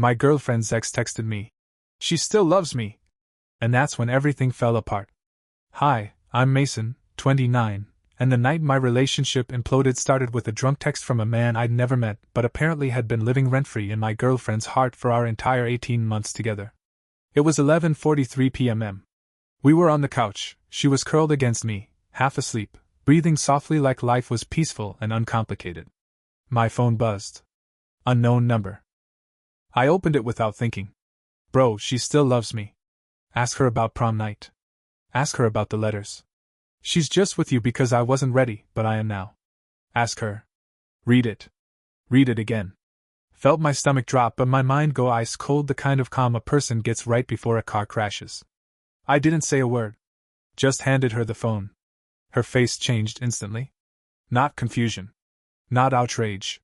My girlfriend's ex texted me. She still loves me. And that's when everything fell apart. Hi, I'm Mason, 29, and the night my relationship imploded started with a drunk text from a man I'd never met but apparently had been living rent-free in my girlfriend's heart for our entire 18 months together. It was 11:43 p.m. We were on the couch, she was curled against me, half asleep, breathing softly like life was peaceful and uncomplicated. My phone buzzed. Unknown number. I opened it without thinking. Bro, she still loves me. Ask her about prom night. Ask her about the letters. She's just with you because I wasn't ready, but I am now. Ask her. Read it. Read it again. Felt my stomach drop but my mind go ice cold, the kind of calm a person gets right before a car crashes. I didn't say a word. Just handed her the phone. Her face changed instantly. Not confusion. Not outrage.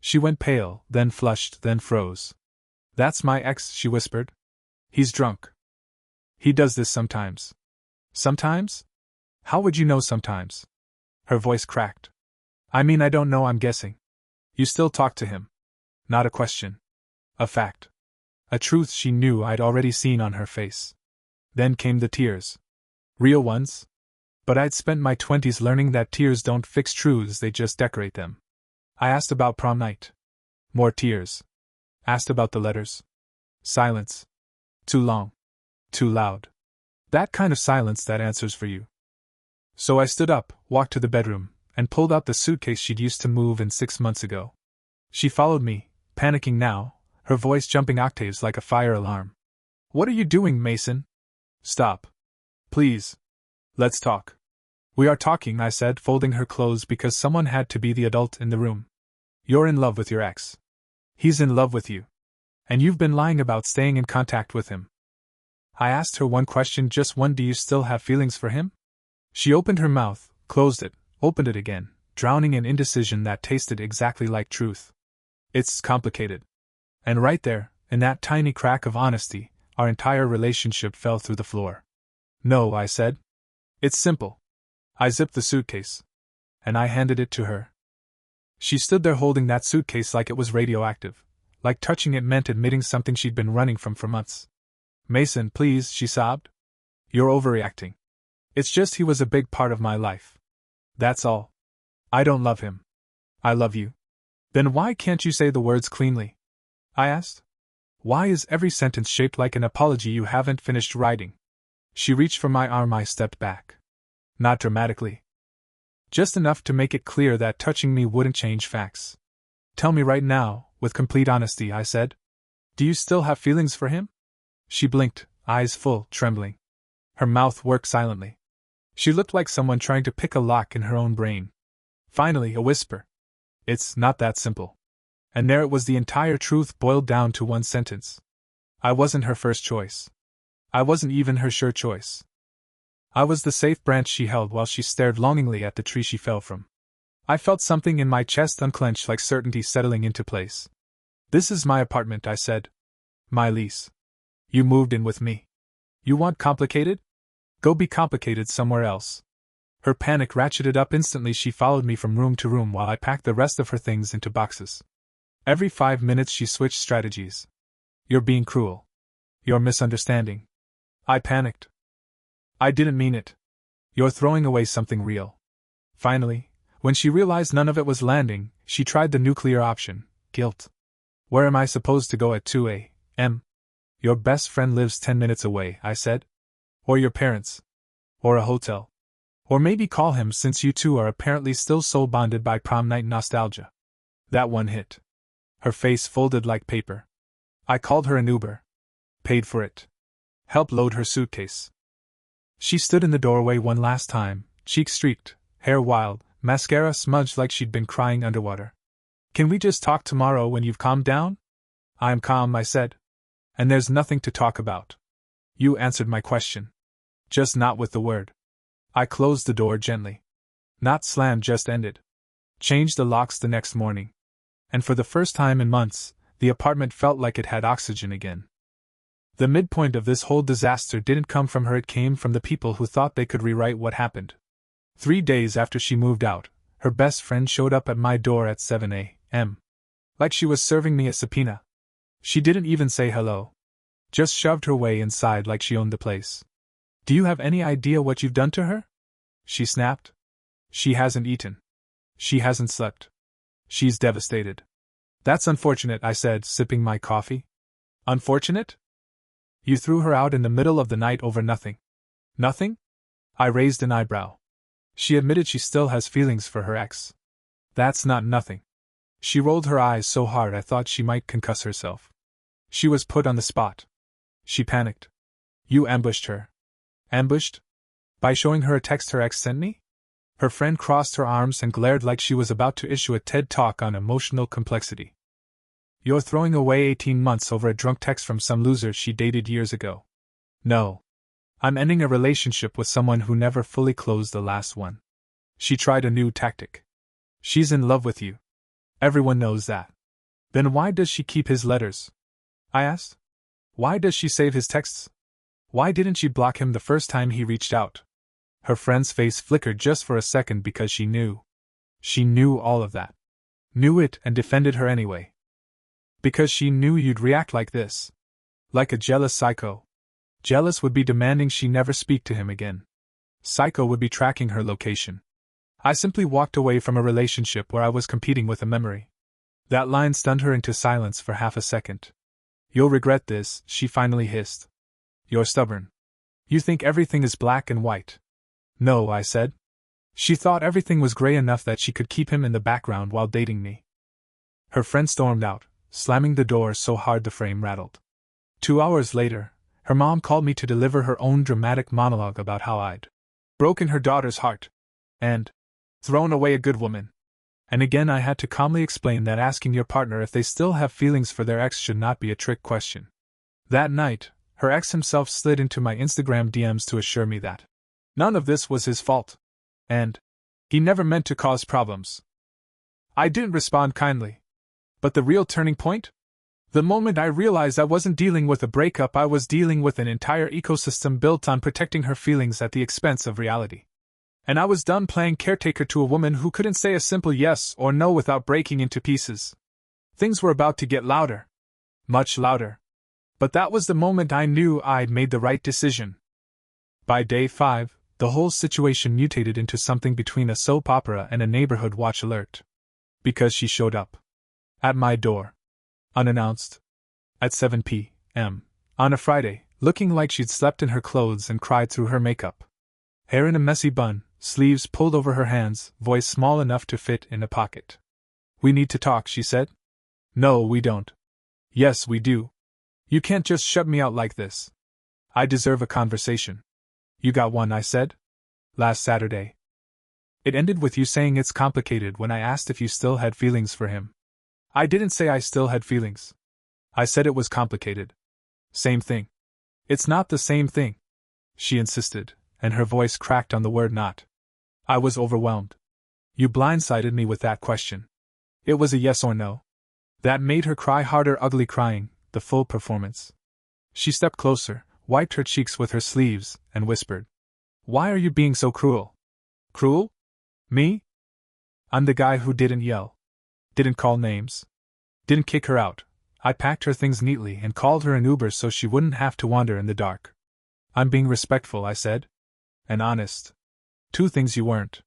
She went pale, then flushed, then froze. That's my ex, she whispered. He's drunk. He does this sometimes. Sometimes? How would you know sometimes? Her voice cracked. I mean, I don't know, I'm guessing. You still talk to him. Not a question. A fact. A truth she knew I'd already seen on her face. Then came the tears. Real ones? But I'd spent my 20s learning that tears don't fix truths, they just decorate them. I asked about prom night. More tears. Asked about the letters. Silence. Too long. Too loud. That kind of silence that answers for you. So I stood up, walked to the bedroom, and pulled out the suitcase she'd used to move in 6 months ago. She followed me, panicking now, her voice jumping octaves like a fire alarm. What are you doing, Mason? Stop. Please. Let's talk. We are talking, I said, folding her clothes because someone had to be the adult in the room. You're in love with your ex. He's in love with you. And you've been lying about staying in contact with him. I asked her one question, just one. Do you still have feelings for him? She opened her mouth, closed it, opened it again, drowning in indecision that tasted exactly like truth. It's complicated. And right there, in that tiny crack of honesty, our entire relationship fell through the floor. No, I said. It's simple. I zipped the suitcase. And I handed it to her. She stood there holding that suitcase like it was radioactive, like touching it meant admitting something she'd been running from for months. Mason, please, she sobbed. You're overreacting. It's just he was a big part of my life. That's all. I don't love him. I love you. Then why can't you say the words cleanly? I asked. Why is every sentence shaped like an apology you haven't finished writing? She reached for my arm. I stepped back. Not dramatically. Just enough to make it clear that touching me wouldn't change facts. Tell me right now, with complete honesty, I said. Do you still have feelings for him? She blinked, eyes full, trembling. Her mouth worked silently. She looked like someone trying to pick a lock in her own brain. Finally, a whisper. It's not that simple. And there it was, the entire truth boiled down to one sentence. I wasn't her first choice. I wasn't even her sure choice. I was the safe branch she held while she stared longingly at the tree she fell from. I felt something in my chest unclench, like certainty settling into place. This is my apartment, I said. My lease. You moved in with me. You want complicated? Go be complicated somewhere else. Her panic ratcheted up instantly. She followed me from room to room while I packed the rest of her things into boxes. Every 5 minutes she switched strategies. You're being cruel. You're misunderstanding. I panicked. I didn't mean it. You're throwing away something real. Finally, when she realized none of it was landing, she tried the nuclear option, guilt. Where am I supposed to go at 2 a.m.? Your best friend lives 10 minutes away, I said. Or your parents. Or a hotel. Or maybe call him, since you two are apparently still soul bonded by prom night nostalgia. That one hit. Her face folded like paper. I called her an Uber. Paid for it. Helped load her suitcase. She stood in the doorway one last time, cheeks streaked, hair wild, mascara smudged like she'd been crying underwater. Can we just talk tomorrow when you've calmed down? I'm calm, I said. And there's nothing to talk about. You answered my question. Just not with the word. I closed the door gently. Not slammed, just ended. Changed the locks the next morning. And for the first time in months, the apartment felt like it had oxygen again. The midpoint of this whole disaster didn't come from her, it came from the people who thought they could rewrite what happened. 3 days after she moved out, her best friend showed up at my door at 7 a.m. Like she was serving me a subpoena. She didn't even say hello. Just shoved her way inside like she owned the place. Do you have any idea what you've done to her? She snapped. She hasn't eaten. She hasn't slept. She's devastated. That's unfortunate, I said, sipping my coffee. Unfortunate? You threw her out in the middle of the night over nothing. Nothing? I raised an eyebrow. She admitted she still has feelings for her ex. That's not nothing. She rolled her eyes so hard I thought she might concuss herself. She was put on the spot. She panicked. You ambushed her. Ambushed? By showing her a text her ex sent me? Her friend crossed her arms and glared like she was about to issue a TED talk on emotional complexity. You're throwing away 18 months over a drunk text from some loser she dated years ago. No. I'm ending a relationship with someone who never fully closed the last one. She tried a new tactic. She's in love with you. Everyone knows that. Then why does she keep his letters? I asked. Why does she save his texts? Why didn't she block him the first time he reached out? Her friend's face flickered just for a second because she knew. She knew all of that. Knew it and defended her anyway. Because she knew you'd react like this. Like a jealous psycho. Jealous would be demanding she never speak to him again. Psycho would be tracking her location. I simply walked away from a relationship where I was competing with a memory. That line stunned her into silence for half a second. You'll regret this, she finally hissed. You're stubborn. You think everything is black and white. No, I said. She thought everything was gray enough that she could keep him in the background while dating me. Her friend stormed out, slamming the door so hard the frame rattled. 2 hours later, her mom called me to deliver her own dramatic monologue about how I'd broken her daughter's heart and thrown away a good woman. And again I had to calmly explain that asking your partner if they still have feelings for their ex should not be a trick question. That night, her ex himself slid into my Instagram DMs to assure me that none of this was his fault, and he never meant to cause problems. I didn't respond kindly. But the real turning point? The moment I realized I wasn't dealing with a breakup, I was dealing with an entire ecosystem built on protecting her feelings at the expense of reality. And I was done playing caretaker to a woman who couldn't say a simple yes or no without breaking into pieces. Things were about to get louder. Much louder. But that was the moment I knew I'd made the right decision. By day 5, the whole situation mutated into something between a soap opera and a neighborhood watch alert. Because she showed up. At my door. Unannounced. At 7 p.m. on a Friday, looking like she'd slept in her clothes and cried through her makeup. Hair in a messy bun, sleeves pulled over her hands, voice small enough to fit in a pocket. We need to talk, she said. No, we don't. Yes, we do. You can't just shut me out like this. I deserve a conversation. You got one, I said. Last Saturday. It ended with you saying it's complicated when I asked if you still had feelings for him. I didn't say I still had feelings. I said it was complicated. Same thing. It's not the same thing, she insisted, and her voice cracked on the word not. I was overwhelmed. You blindsided me with that question. It was a yes or no. That made her cry harder, ugly crying, the full performance. She stepped closer, wiped her cheeks with her sleeves, and whispered, Why are you being so cruel? Cruel? Me? I'm the guy who didn't yell. Didn't call names. Didn't kick her out. I packed her things neatly and called her an Uber so she wouldn't have to wander in the dark. I'm being respectful, I said. And honest. 2 things you weren't.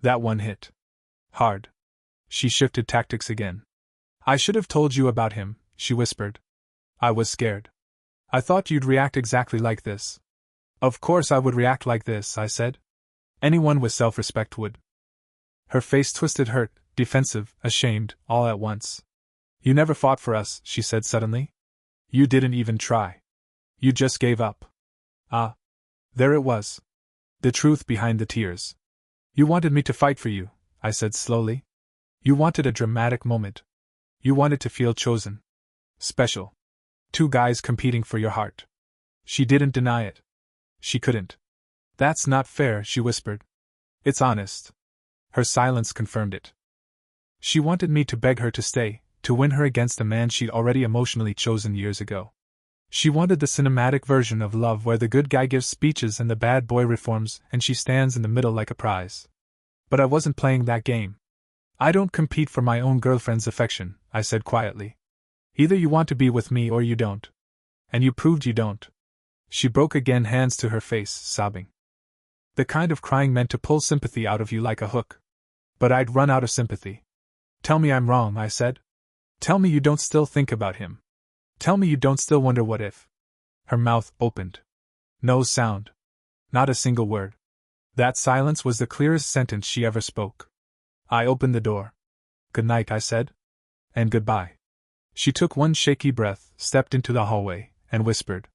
That one hit hard. She shifted tactics again. I should have told you about him, she whispered. I was scared. I thought you'd react exactly like this. Of course I would react like this, I said. Anyone with self-respect would. Her face twisted, hurt, defensive, ashamed, all at once. You never fought for us, she said suddenly. You didn't even try. You just gave up. Ah. There it was. The truth behind the tears. You wanted me to fight for you, I said slowly. You wanted a dramatic moment. You wanted to feel chosen. Special. 2 guys competing for your heart. She didn't deny it. She couldn't. That's not fair, she whispered. It's honest. Her silence confirmed it. She wanted me to beg her to stay, to win her against a man she'd already emotionally chosen years ago. She wanted the cinematic version of love where the good guy gives speeches and the bad boy reforms and she stands in the middle like a prize. But I wasn't playing that game. I don't compete for my own girlfriend's affection, I said quietly. Either you want to be with me or you don't. And you proved you don't. She broke again, hands to her face, sobbing. The kind of crying meant to pull sympathy out of you like a hook. But I'd run out of sympathy. Tell me I'm wrong, I said. Tell me you don't still think about him. Tell me you don't still wonder what if. Her mouth opened. No sound. Not a single word. That silence was the clearest sentence she ever spoke. I opened the door. Good night, I said. And goodbye. She took one shaky breath, stepped into the hallway, and whispered,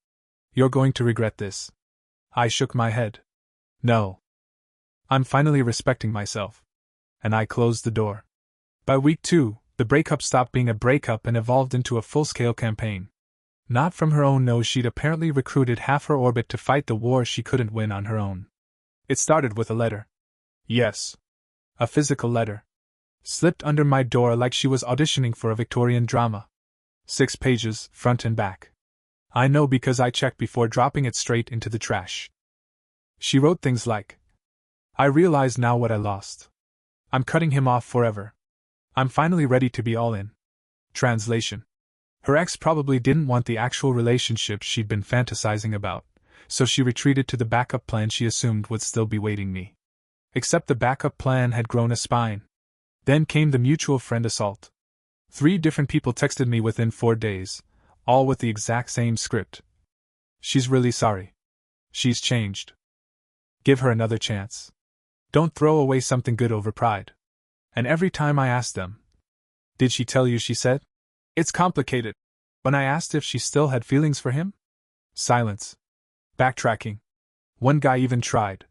You're going to regret this. I shook my head. No. I'm finally respecting myself. And I closed the door. By week 2, the breakup stopped being a breakup and evolved into a full-scale campaign. Not from her own nose, she'd apparently recruited half her orbit to fight the war she couldn't win on her own. It started with a letter. Yes. A physical letter. Slipped under my door like she was auditioning for a Victorian drama. 6 pages, front and back. I know because I checked before dropping it straight into the trash. She wrote things like, I realize now what I lost. I'm cutting him off forever. I'm finally ready to be all in. Translation. Her ex probably didn't want the actual relationship she'd been fantasizing about, so she retreated to the backup plan she assumed would still be waiting me. Except the backup plan had grown a spine. Then came the mutual friend assault. 3 different people texted me within 4 days, all with the exact same script. She's really sorry. She's changed. Give her another chance. Don't throw away something good over pride. And every time I asked them, Did she tell you? She said, It's complicated. When I asked if she still had feelings for him? Silence. Backtracking. One guy even tried.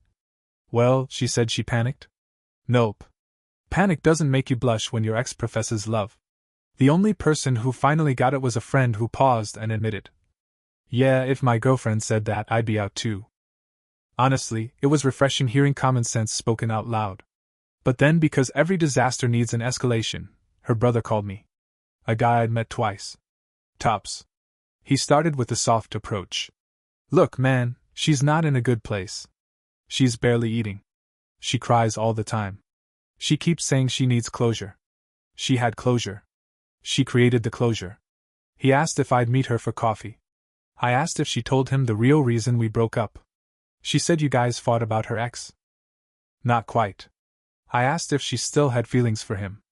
Well, she said. She panicked. Nope. Panic doesn't make you blush when your ex professes love. The only person who finally got it was a friend who paused and admitted, Yeah, if my girlfriend said that, I'd be out too. Honestly, it was refreshing hearing common sense spoken out loud. But then, because every disaster needs an escalation, her brother called me. A guy I'd met twice. Tops. He started with a soft approach. Look, man, she's not in a good place. She's barely eating. She cries all the time. She keeps saying she needs closure. She had closure. She created the closure. He asked if I'd meet her for coffee. I asked if she told him the real reason we broke up. She said you guys fought about her ex. Not quite. I asked if she still had feelings for him.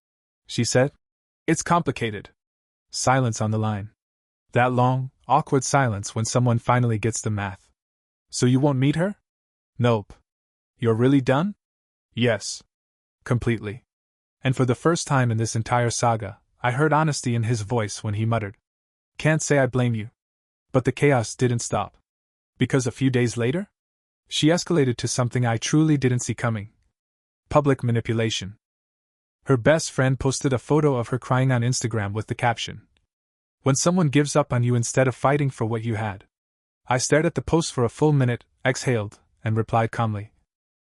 She said, It's complicated. Silence on the line. That long, awkward silence when someone finally gets the math. So you won't meet her? Nope. You're really done? Yes. Completely. And for the first time in this entire saga, I heard honesty in his voice when he muttered, Can't say I blame you. But the chaos didn't stop. Because a few days later, she escalated to something I truly didn't see coming. Public manipulation. Her best friend posted a photo of her crying on Instagram with the caption, When someone gives up on you instead of fighting for what you had. I stared at the post for a full minute, exhaled, and replied calmly,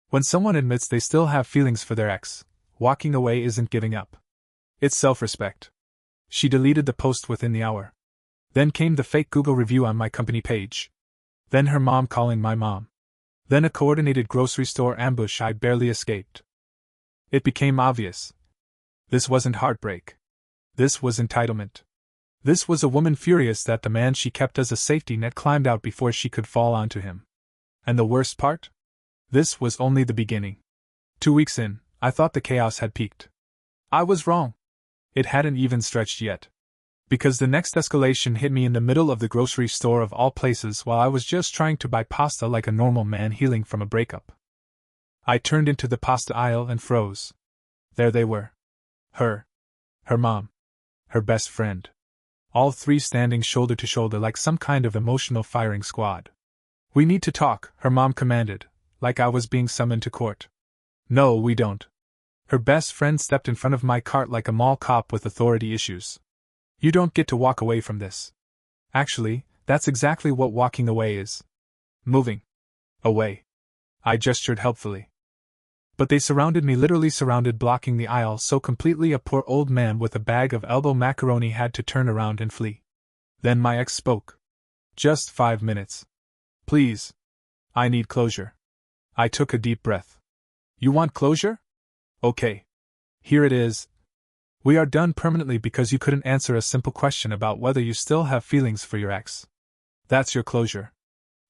When someone admits they still have feelings for their ex, walking away isn't giving up. It's self-respect. She deleted the post within the hour. Then came the fake Google review on my company page. Then her mom calling my mom. Then a coordinated grocery store ambush I barely escaped. It became obvious. This wasn't heartbreak. This was entitlement. This was a woman furious that the man she kept as a safety net climbed out before she could fall onto him. And the worst part? This was only the beginning. 2 weeks in, I thought the chaos had peaked. I was wrong. It hadn't even stretched yet. Because the next escalation hit me in the middle of the grocery store of all places while I was just trying to buy pasta like a normal man healing from a breakup. I turned into the pasta aisle and froze. There they were. Her mom, her best friend. All 3 standing shoulder to shoulder like some kind of emotional firing squad. We need to talk, her mom commanded, like I was being summoned to court. No, we don't. Her best friend stepped in front of my cart like a mall cop with authority issues. You don't get to walk away from this. Actually, that's exactly what walking away is. Moving. Away. I gestured helpfully. But they surrounded me, literally surrounded, blocking the aisle so completely a poor old man with a bag of elbow macaroni had to turn around and flee. Then my ex spoke. Just 5 minutes. Please. I need closure. I took a deep breath. You want closure? Okay. Here it is. We are done permanently because you couldn't answer a simple question about whether you still have feelings for your ex. That's your closure.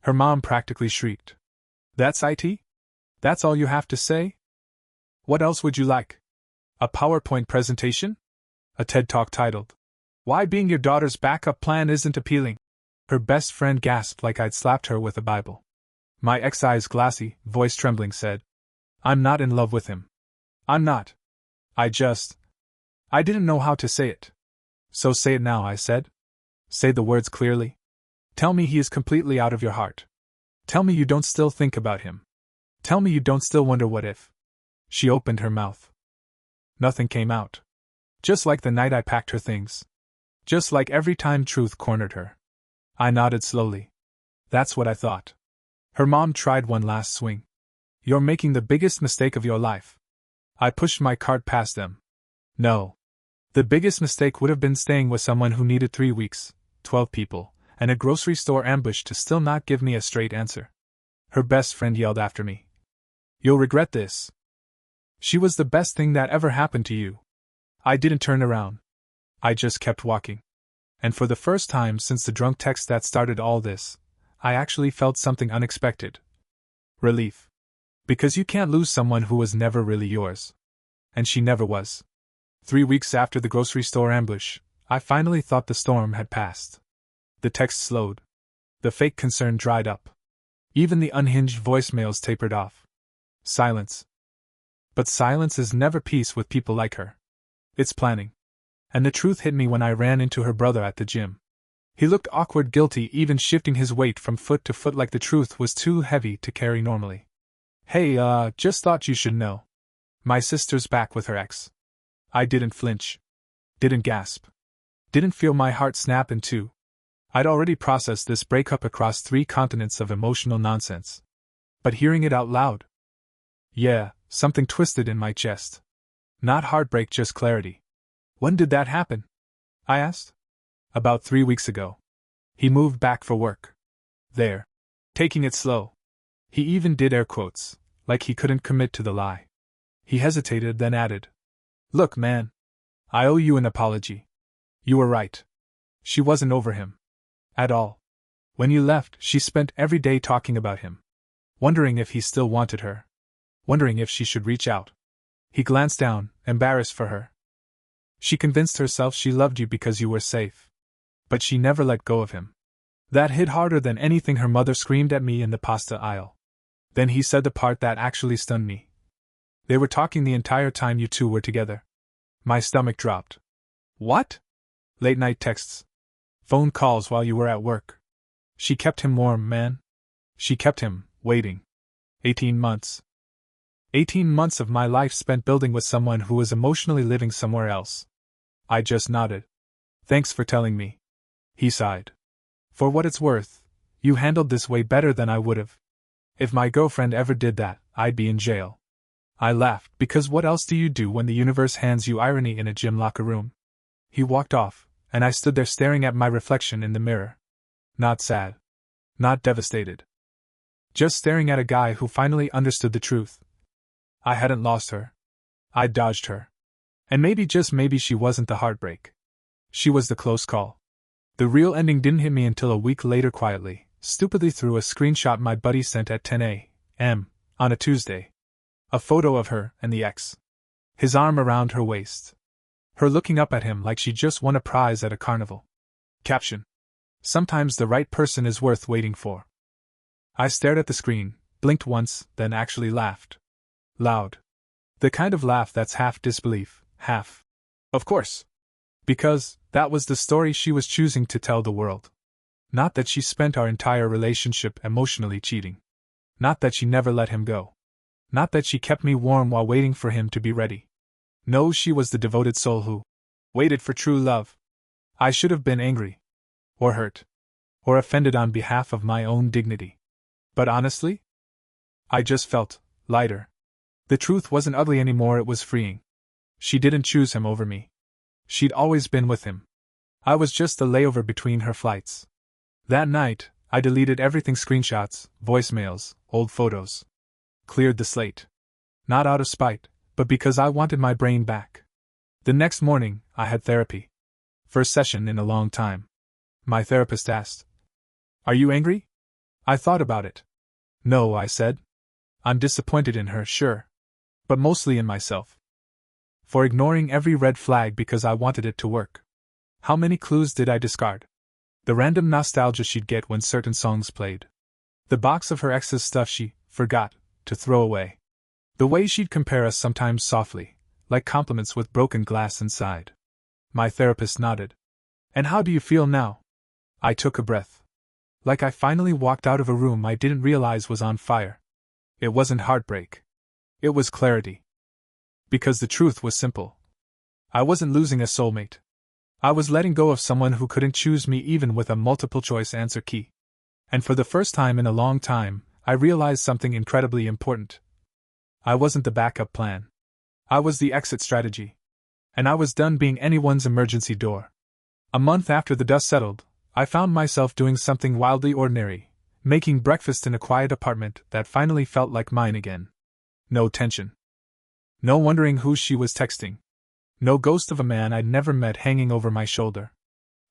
Her mom practically shrieked. That's it? That's all you have to say? What else would you like? A PowerPoint presentation? A TED Talk titled, "Why Being Your Daughter's Backup Plan Isn't Appealing?" Her best friend gasped like I'd slapped her with a Bible. My ex-eyes glassy, voice trembling said, "I'm not in love with him. I'm not. I didn't know how to say it." "So say it now," I said. "Say the words clearly. Tell me he is completely out of your heart. Tell me you don't still think about him. Tell me you don't still wonder what if." She opened her mouth. Nothing came out. Just like the night I packed her things. Just like every time truth cornered her. I nodded slowly. That's what I thought. Her mom tried one last swing. "You're making the biggest mistake of your life." I pushed my cart past them. No. The biggest mistake would have been staying with someone who needed 3 weeks, 12 people, and a grocery store ambush to still not give me a straight answer. Her best friend yelled after me, "You'll regret this. She was the best thing that ever happened to you." I didn't turn around. I just kept walking. And for the first time since the drunk text that started all this, I actually felt something unexpected. Relief. Because you can't lose someone who was never really yours. And she never was. 3 weeks after the grocery store ambush, I finally thought the storm had passed. The text slowed. The fake concern dried up. Even the unhinged voicemails tapered off. Silence. But silence is never peace with people like her. It's planning. And the truth hit me when I ran into her brother at the gym. He looked awkward, guilty, even shifting his weight from foot to foot like the truth was too heavy to carry normally. "Hey, just thought you should know. My sister's back with her ex." I didn't flinch. Didn't gasp. Didn't feel my heart snap in two. I'd already processed this breakup across 3 continents of emotional nonsense. But hearing it out loud. Yeah, something twisted in my chest. Not heartbreak, just clarity. "When did that happen?" I asked. "About 3 weeks ago. He moved back for work. There. Taking it slow." He even did air quotes, like he couldn't commit to the lie. He hesitated, then added, "Look, man. I owe you an apology. You were right. She wasn't over him. At all. When you left, she spent every day talking about him. Wondering if he still wanted her. Wondering if she should reach out." He glanced down, embarrassed for her. "She convinced herself she loved you because you were safe. But she never let go of him." That hit harder than anything her mother screamed at me in the pasta aisle. Then he said the part that actually stunned me. "They were talking the entire time you two were together." My stomach dropped. "What?" "Late night texts. Phone calls while you were at work. She kept him warm, man. She kept him, waiting. 18 months. 18 months of my life spent building with someone who was emotionally living somewhere else." I just nodded. "Thanks for telling me." He sighed. "For what it's worth, you handled this way better than I would've. If my girlfriend ever did that, I'd be in jail." I laughed, because what else do you do when the universe hands you irony in a gym locker room? He walked off, and I stood there staring at my reflection in the mirror. Not sad. Not devastated. Just staring at a guy who finally understood the truth. I hadn't lost her. I dodged her. And maybe, just maybe, she wasn't the heartbreak. She was the close call. The real ending didn't hit me until a week later, quietly, stupidly, through a screenshot my buddy sent at 10 a.m. on a Tuesday. A photo of her and the ex. His arm around her waist. Her looking up at him like she just won a prize at a carnival. Caption: "Sometimes the right person is worth waiting for." I stared at the screen, blinked once, then actually laughed. Loud. The kind of laugh that's half disbelief, half, "Of course." Because that was the story she was choosing to tell the world. Not that she spent our entire relationship emotionally cheating. Not that she never let him go. Not that she kept me warm while waiting for him to be ready. No, she was the devoted soul who waited for true love. I should have been angry. Or hurt. Or offended on behalf of my own dignity. But honestly, I just felt lighter. The truth wasn't ugly anymore, it was freeing. She didn't choose him over me. She'd always been with him. I was just the layover between her flights. That night, I deleted everything: screenshots, voicemails, old photos. Cleared the slate. Not out of spite, but because I wanted my brain back. The next morning, I had therapy. First session in a long time. My therapist asked, "Are you angry?" I thought about it. "No," I said. "I'm disappointed in her, sure. But mostly in myself. For ignoring every red flag because I wanted it to work. How many clues did I discard? The random nostalgia she'd get when certain songs played. The box of her ex's stuff she forgot to throw away. The way she'd compare us sometimes softly, like compliments with broken glass inside." My therapist nodded. "And how do you feel now?" I took a breath. Like I finally walked out of a room I didn't realize was on fire. It wasn't heartbreak. It was clarity. Because the truth was simple. I wasn't losing a soulmate. I was letting go of someone who couldn't choose me even with a multiple choice answer key. And for the first time in a long time, I realized something incredibly important. I wasn't the backup plan. I was the exit strategy. And I was done being anyone's emergency door. A month after the dust settled, I found myself doing something wildly ordinary, making breakfast in a quiet apartment that finally felt like mine again. No tension. No wondering who she was texting. No ghost of a man I'd never met hanging over my shoulder.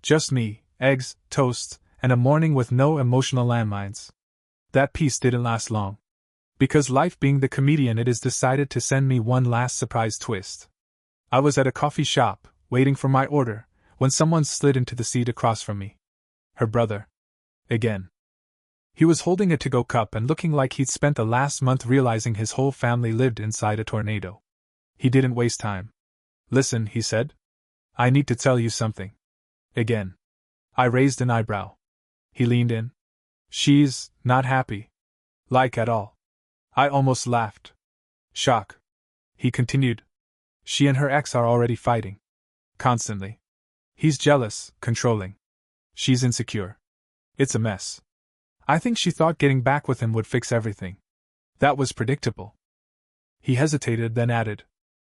Just me, eggs, toast, and a morning with no emotional landmines. That peace didn't last long. Because life being the comedian it is decided to send me one last surprise twist. I was at a coffee shop, waiting for my order, when someone slid into the seat across from me. Her brother. Again. He was holding a to-go cup and looking like he'd spent the last month realizing his whole family lived inside a tornado. He didn't waste time. "Listen," he said. "I need to tell you something." Again. I raised an eyebrow. He leaned in. "She's not happy. Like at all." I almost laughed. "Shock." He continued. "She and her ex are already fighting. Constantly. He's jealous, controlling. She's insecure. It's a mess. I think she thought getting back with him would fix everything. That was predictable." He hesitated, then added,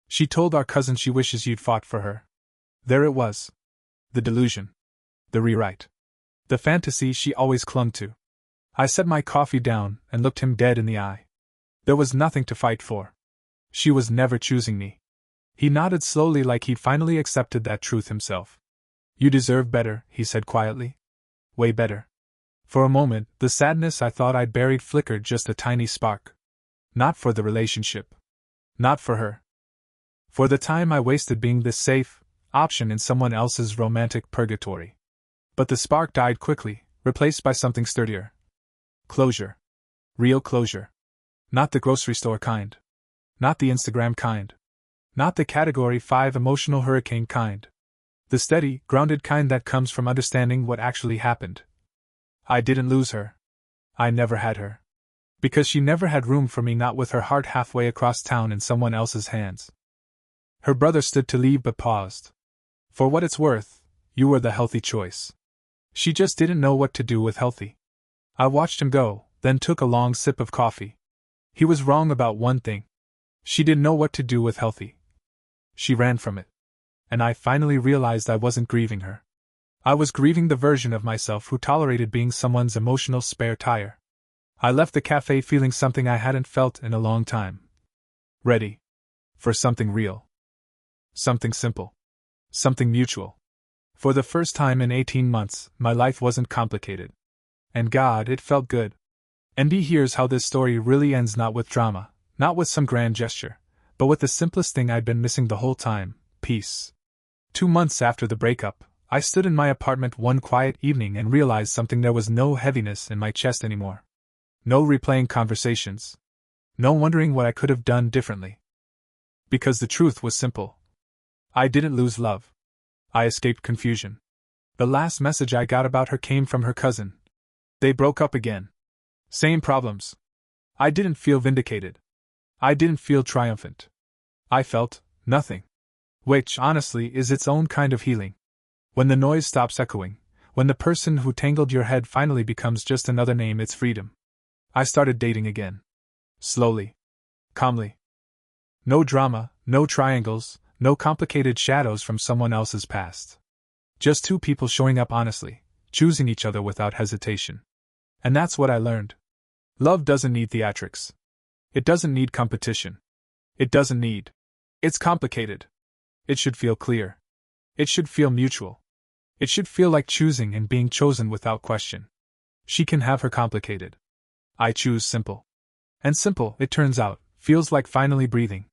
"She told our cousin she wishes you'd fought for her." There it was. The delusion. The rewrite. The fantasy she always clung to. I set my coffee down and looked him dead in the eye. There was nothing to fight for. She was never choosing me. He nodded slowly like he'd finally accepted that truth himself. "You deserve better," he said quietly. "Way better." For a moment, the sadness I thought I'd buried flickered just a tiny spark. Not for the relationship. Not for her. For the time I wasted being this safe option in someone else's romantic purgatory. But the spark died quickly, replaced by something sturdier. Closure. Real closure. Not the grocery store kind. Not the Instagram kind. Not the Category 5 emotional hurricane kind. The steady, grounded kind that comes from understanding what actually happened. I didn't lose her. I never had her. Because she never had room for me, not with her heart halfway across town in someone else's hands. Her brother stood to leave but paused. "For what it's worth, you were the healthy choice." She just didn't know what to do with healthy. I watched him go, then took a long sip of coffee. He was wrong about one thing. She didn't know what to do with healthy. She ran from it. And I finally realized I wasn't grieving her. I was grieving the version of myself who tolerated being someone's emotional spare tire. I left the cafe feeling something I hadn't felt in a long time. Ready. For something real. Something simple. Something mutual. For the first time in 18 months, my life wasn't complicated. And God, it felt good. And here's how this story really ends, not with drama, not with some grand gesture, but with the simplest thing I'd been missing the whole time: peace. 2 months after the breakup, I stood in my apartment one quiet evening and realized something. There was no heaviness in my chest anymore. No replaying conversations. No wondering what I could have done differently. Because the truth was simple. I didn't lose love. I escaped confusion. The last message I got about her came from her cousin. They broke up again. Same problems. I didn't feel vindicated. I didn't feel triumphant. I felt nothing. Which, honestly, is its own kind of healing. When the noise stops echoing, when the person who tangled your head finally becomes just another name, it's freedom. I started dating again. Slowly. Calmly. No drama, no triangles, no complicated shadows from someone else's past. Just two people showing up honestly, choosing each other without hesitation. And that's what I learned. Love doesn't need theatrics. It doesn't need competition. It doesn't need. It's complicated. It should feel clear. It should feel mutual. It should feel like choosing and being chosen without question. She can have her complicated. I choose simple. And simple, it turns out, feels like finally breathing.